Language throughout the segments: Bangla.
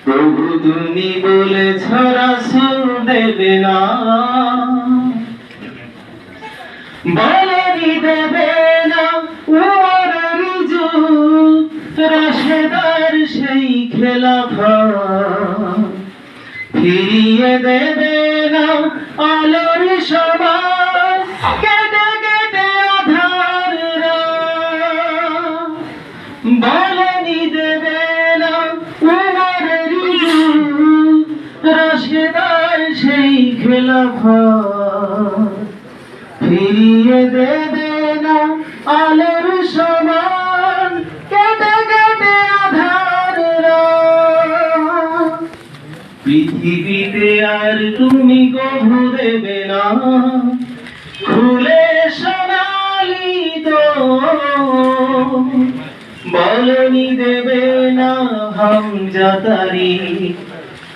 প্রভু তুমি বলেছ রাসূল দেবে না, বলেনি দেবে না উমরের যুগ, রাশেদার সেই খেলাফত ফিরিয়ে দেবে না আলোর সমাজ, কেটে কেটে আধার রাত। বলেনি দেবে না উমরের যুগ, রাশেদার সেই খেলাফত ফিরিয়ে দেবে না আলোর সমান, কেটে কেটে আধার রাত। পৃথিবীতে আর তুমি কভু দেবে না খুলে সোনালি দোর, বলনি দেবে না হামজা তারিখ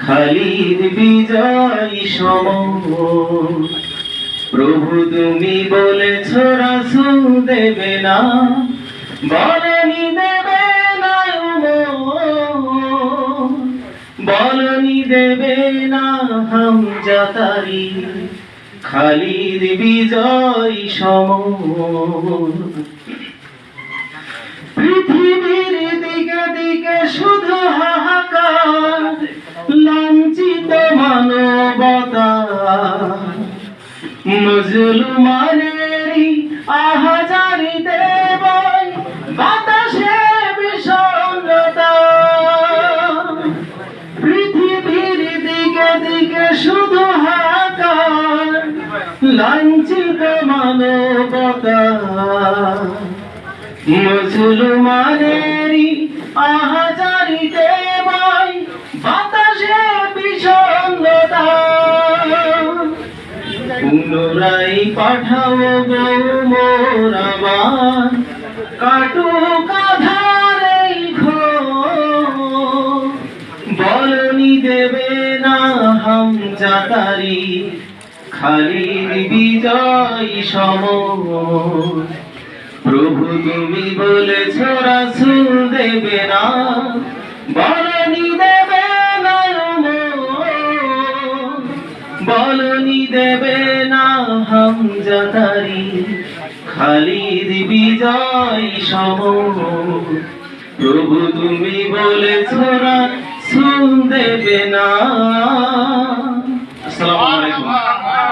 খালিদ বিজয় সমর। প্রভু তুমি বলেছ রাসূল দেবে না, বলনি দেবে না উমর, বলনি দেবে না হামজা তারিখ খালিদ বিজয় সমর। পৃথিবীর দিকে দিকে শুধু হাহাকার, লাঞ্ছিত মানবতা, মুসলমানেরই আহাজারিতে বয় বাতাসে বিষণ্ণতা। পৃথিবীর দিকে দিকে শুধু হাহাকার, লাঞ্ছিত মানবতা, মুসলমানেরই আহাজারিতে বয় বাতাসে বিষণ্ণতা। পুনরায় পাঠাও গো মোর আমার, কাটুক আধার এই ঘোর, বলনি দেবে না হামজা তারিখ খালিদ বিজয় সমর। প্রভু তুমি বলেছ রাসূল দেবে না, বলনি দেবে না উমর, বলনি দেবে না হামজা তারিখ খালিদ বিজয় সমর। প্রভু তুমি বলেছ রাসূল দেবে না। আসসালামু আলাইকুম।